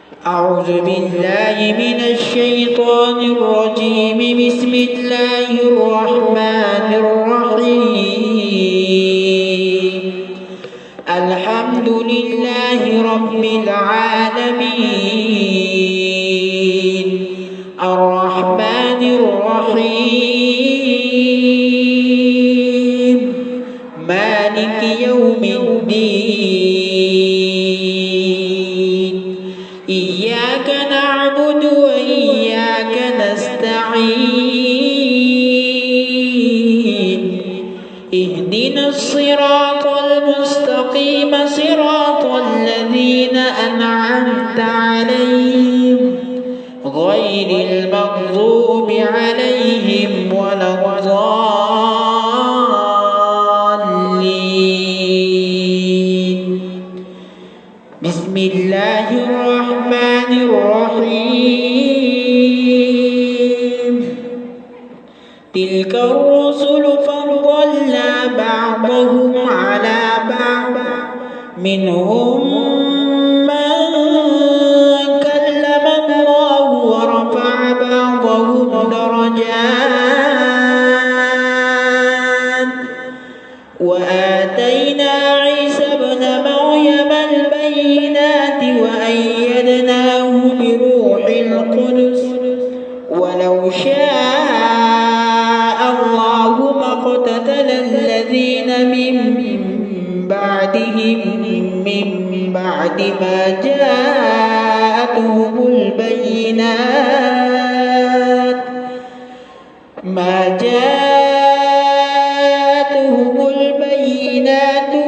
أعوذ بالله من الشيطان الرجيم. بسم الله الرحمن الرحيم. الحمد لله رب العالمين الرحمن الرحيم مالك يوم الدين. إياك نعبد وإياك نستعين. اهدنا الصراط المستقيم صراط الذين أنعمت عليهم غير المغضوب عليهم ولا الضالين. بسم الله الرحمن الرحيم. تلك الرسل فضلنا بعضهم على بعض منهم من كلم الله ورفع بعضهم درجات وآتينا عيسى ابن مريم البينات وأيدناه بروح القدس ولو شاء الله ما اقتتل الذين من بعدهم من بعد ما جاءتهم البينات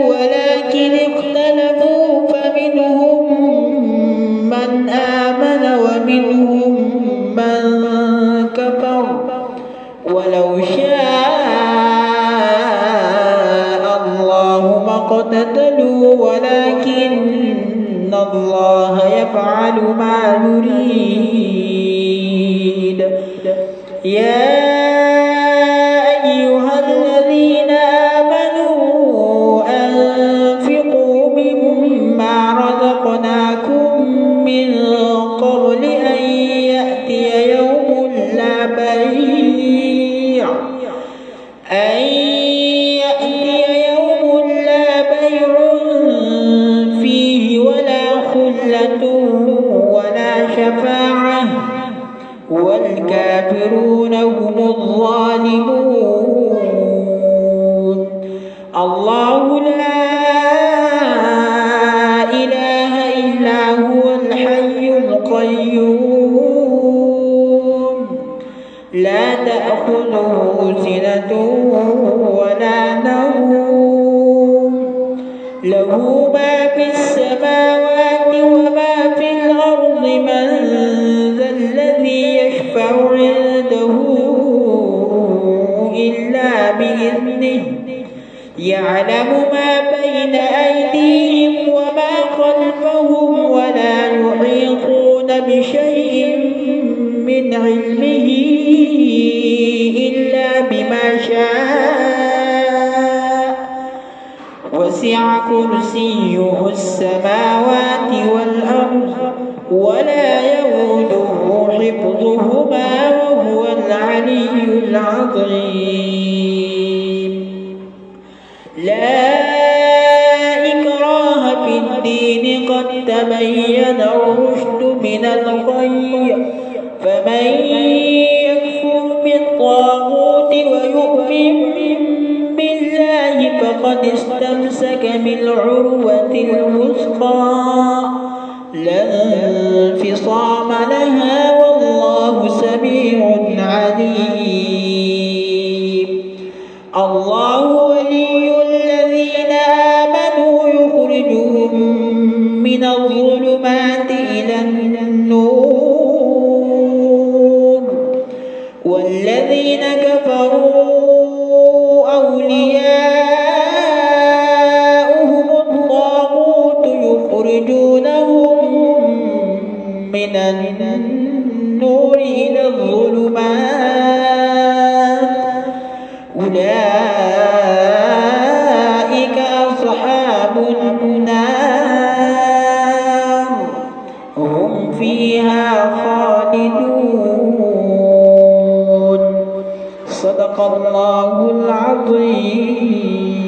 ولكن اختلفوا فمنهم من آمن ومنهم من كفر ولو شاء الله ما اقتتلوا ولكن الله يفعل ما يريد. يا أيها الذين آمنوا أنفقوا مما رزقناكم من قبل أن يأتي يوم لا بيع فيه ولا خلة ولا شفاعة والكافرون هم الظالمون. الله لا إله إلا هو الحي القيوم لا تأخذه سنة ولا نوم له ما في السماوات وما في الأرض. من ذا الذي يشفع عنده إلا بإذنه يعلم ما بين أيديهم وما خلفهم ولا يحيطون بشيء من علمه إلا بما شاء وسع كرسيه السماوات والأرض ولا يؤوده حفظهما وهو العلي العظيم. لا إكراه في الدين قد تبين الرشد من الغي فمن يكفر بالطاغوت ويؤمن بالله فقد استمسك بالعروة الوثقى لا انفصام لها والله سميع عليم. الله ولي الذين آمنوا يخرجهم من الظلمات إلى النور والذين كفروا أولياؤهم الطاغوت يخرجونهم من النور إلى الظلمات أولئك أصحاب النار هم فيها خالدون. صدق الله العظيم.